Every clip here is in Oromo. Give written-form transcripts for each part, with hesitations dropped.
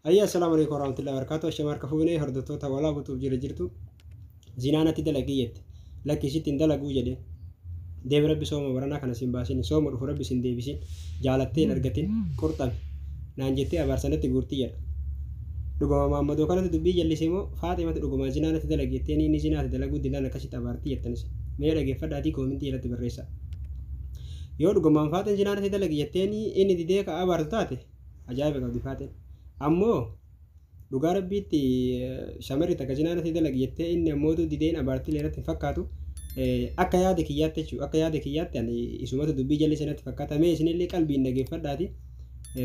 أي السلام عليكم ورحمة الله وبركاته. الشمار كفوني هردتو تولا بتوب جرجرتو زينانة دلقيت لكن ست دلقو جدي ديب ربي سوما برنا كان سيمباسين سوما رفو ربي سنديبسين جالتين أرجتين كورتان نانجتي أبارسنة تقولتي رجوما محمدو كانت دبي جلي سيمو فاطمة رجوما زينانة دلقيتني ني زينانة دلقو دلنا كشيت أبارتي التنس ميرا جفدا دي كومنتي لا تبريسا يو رجوما فاطمة زينانة دلقيتني إني ديك أبارتاتي أجايب قبل فاطمة ammoo dhugaa rabbiitti shamarri takka jinaana ta'e dalagyettee inni ammoo dideen abaartii leeratti fakkaatu akka yaada kiyyaatti jechuudha. Akka yaada kiyyaatti ani isumatu dubbii jalli sanatti fakkaata. Mee isinillee qalbiin dhageeffadhaati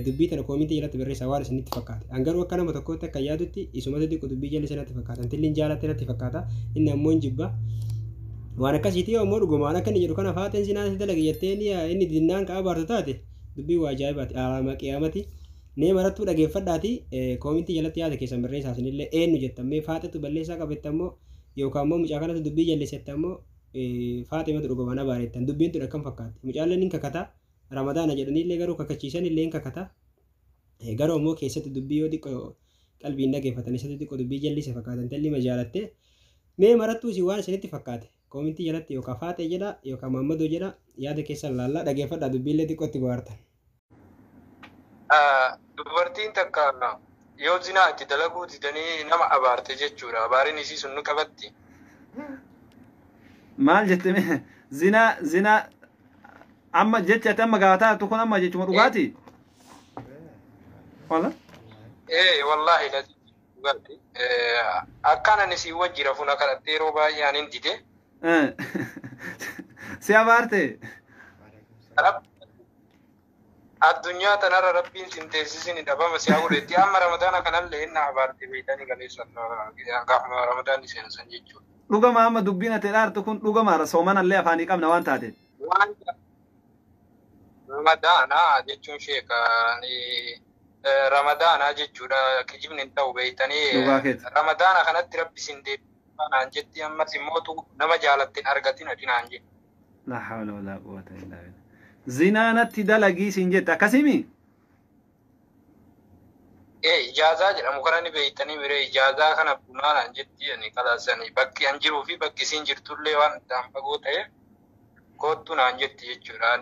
dubbii tana koomintii jalatti barreessaa waan isinitti fakkaate. Angaruu akka nama tokkootti akka yaadutti isumatu xiqqoo dubbii jalli sanatti fakkaata. Tilliin jaalatti natti fakkaata. Inni ammoo hin jibba. Waan akkasiitii ammoo dhugumaan akka inni jedhu kana faateen jinaana dalagyettee inni dinnaan ka abaartu taate dubbii waa ajaa'ibaati. Alaama qiyaamati. Nee marattuu dhageeffadhaati koomintii jalatti yaada keessan barreessaa isinillee eenyu jettamee faaxetu balleessaa qabettammoo yookaan ammoo mucaa kanatu dubbii jallisettammoo faaxeematu dhugumaan abaarettan dubbiin tun akkam fakkaatti mucaalleen hin kakata ramadaana jedhanillee garuu kakachiisanillee hin kakata garuu ammoo keessatti dubbii yoo xiqqoo qalbiin dhageeffatan isatti xiqqoo dubbii jallise fakkaatan talli majaalatte mee marattuu isin waan isinitti fakkaate koomintii jalatti yookaan faaxee jedha yookaan mammadoo jedha yaada keessan laallaa dhageeffadhaa dubbiillee xiqqootti bohaartan. Dubartiin takka yoo zinaa itti dalaguu didanii nama abaarte jechuudha. Abaariin isii sun nu qabatti. Maal jettee zinaa amma jecha amma gaataa tokko amma jechuma dhugaati. Wala? Wallaahi la dhugaati. Akkaan isii wajji rafuun akka yeroo baay'ee ani hin dide. Si abaarte? Addunyaa tanarra rabbiin sinteessisiin dhabama siyaa godhetti amma ramadaana kanallee inni abaarte beeytanii galeessan gaafuma ramadaan seensan jechuudha. Dhugama amma dubbiin ati dhaartu kun dhugamaadha soomanallee afaanii qabna waan taate. Waan ramadaana jechuun sheekani ramadaana jechuudha kijibni hin ta'u beeytanii ramadaana kanatti rabbi sinteessisaan jetti ammas immoo nama jaalattiin argatin adinaan jedhu. La hawla wala quwwata illa billah. Zinaanatti dalagii siin jette akkasimi? Ijaazaa jedhamu kana ni beeytanii miree ijaazaa kana bunaanaan jetti ani qalaasanii bakki an jiruu fi bakki isiin jirtullee waan addaan fagoo ta'e koottu naan jetti jechuudha.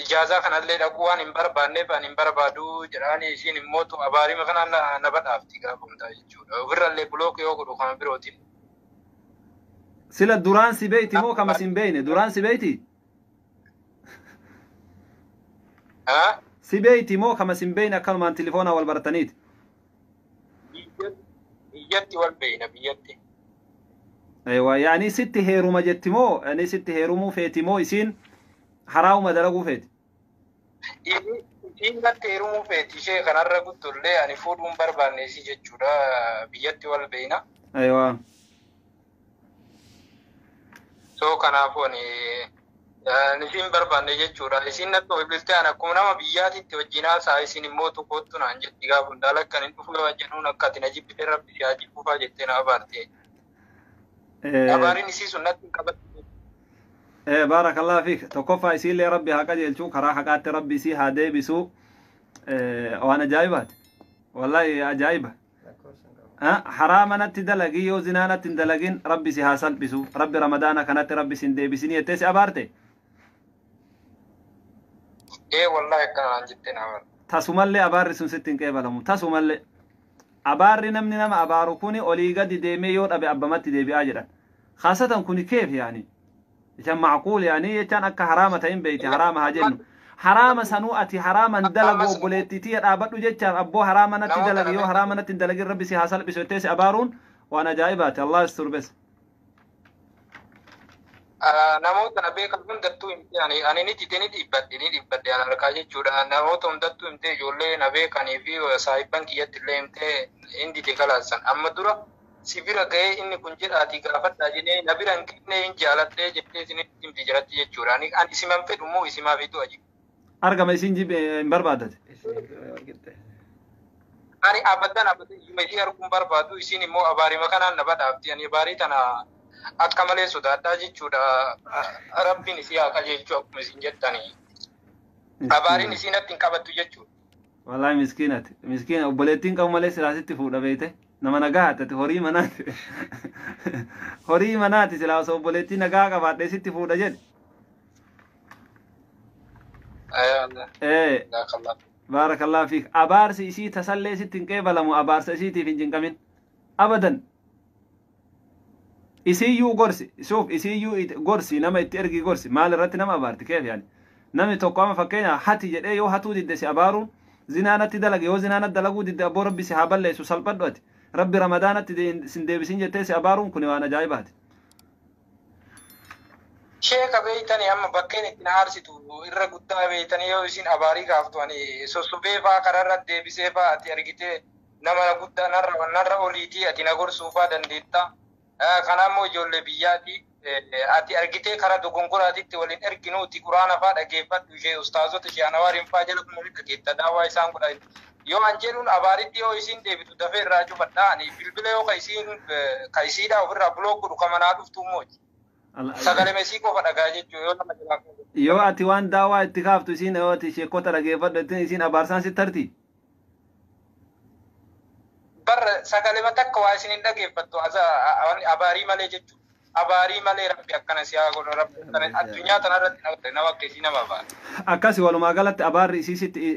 Ijaazaa kanallee dhaquu waan hin barbaanneef ani hin barbaadu jedhaani isiin immoo abaarima kana na badhaafti gaafamtaa jechuudha. Ofirrallee bulook yoo godhu kana birootiin. Sila duraan si beeyti moo kama sin beeyne duraan si beeyti? Si beeyti moo kama sin beeyne akkanumaan telefoona wal barataniiti? Biyyatti wal beeyna biyyatti. Aywa yaani sitti heeruma jetti moo yani sitti heerumuu feeti moo isiin haraamuma dalaguu feeti? Isiin natti heerumuu feeti ishee kanarra guttullee ani fuudhuun barbaanne isii jechuudha biyyatti wal beeyna. Aywa. So kanaafuu ani isin barbaanne jechuudha. Isin natti hojjettee ani akkuma nama biyyaatitti wajjinaa saa isin immoo tokkottu naan jetti gaafa hundaala akka inni dhufu wajjinuun akka ati na jibbite rabbi si haa jibbufaa jettee na abaarte. Abaariin isii sun natti hin qabatu. Baarakallah fiik tokkoffaa isiillee rabbi haa qajeelchuu karaa haqaatti rabbi isii haa deebisuu waan ajaa'ibaati. Wallahi ajaa'iba. حرام أنا تدلقي يو زنانة تدلقين ربي سي هاسل بسو ربي رمضان كانت ربي سندي بسني يتسي أبارتي إيه والله كان عن جدنا عمل تاسو مالي أبار سن ستين كيبالهم تاسو مالي أبار نمني نما أبارو كوني أوليغا دي ديمي يور أبي أبامات دي بي أجرا خاصة كوني كيف يعني يتم معقول يعني يتم أكا حرامة إن بيتي حرامة هاجنو حرام سنواتي حراما دلقوا بوليتي أبدو جيتشا أبو حراما نتدلق يو حراما نتدلق ربي سي حاصل بسوتيس أبارون وأنا جايبات الله يستر بس نموت أنا بيك دتو يعني أنا نيجي تاني دي أنا ركاجي جودا نموت دتو إمتى جولة نبيك أنا في سايبان كيات اللي إمتى إندي تكالسان أما درا سيفيرا كه إني كنجر آتي كافت تاجيني نبيران كني إن جالت تي جبتي سني إمتى جراتي جورا أنا إسمام في دمو إسمام في تو أجي أرجع مسين جيب بربادت. Ani abadan mesti harus barbadu isini mau abari makanan nabat abdi ani abari tanah akamale sudah ada jicuda Arabin isi akal jicu aku mesti jetani abari ni sini tingkat batu jicu. wallahi miskiinati miskiina obboleettiin qabu malee silaasitti fuudha beete nama nagaa hattati horii manaati horii manaati silaa osoo obboleettii nagaa qabaadhe sitti fuudha jedhe baarakallahu fiik abaarsi isii tasallee sitti hin qeebalamu abaarsa isiitiif hin jinqamin abadan isiyyuu gorsi suuf isiyyuu gorsi nama itti ergi gorsi maal irratti nama abaarti keef yani namni tokko ama fakkeenya hati jedhee yoo hatuu didde si abaaruun zinaanatti dalage yoo zinaanatti dalaguu didde abboo rabbi si haa balleessu salphadhu ati rabbi ramadaanatti sin deebisin jettee si abaaruun kun waan ajaa'ibaati. Sheeka beeytanii amma bakkeen ittiin aarsitu irra guddaa beeytanii yoo isin abaarii gaaftu ani sosobee faa kararra deebisee faa ati argitee nama guddaa narra oliitii ati na gorsuu faa dandeetta. Kanaammoo ijoollee biyyaati ati argitee karaa dogongoraatitti waliin erginuuti quraana faa dhageeffadhu ishee ustaazota ishee anawaariin faa jala kun waliin dhageetta daawaa isaan godha. Yoo an jedhuun abaaritti yoo isin deebitu dafee irraa cufadhaa ani bilbila yoo ka isiidhaa ofirraa buloo godhu kamanaa dhuftuu mooji. Sagalee mesii qofa dhagaa jechuun yoo nama jalaa yoo ati waan daawaa itti kaaftu isin yoo ati sheekota dhageeffadhu isin abaarsaan sitti tarti. Bar sagalee takka waa isin hin dhageeffattu abaarii malee jechuudha. Abaarii malee rabbi akkana si haa godhu rabbi addunyaa tanarratti nama akka isii nama abaara. Akkasi walumaa galatti abaarri isiisitti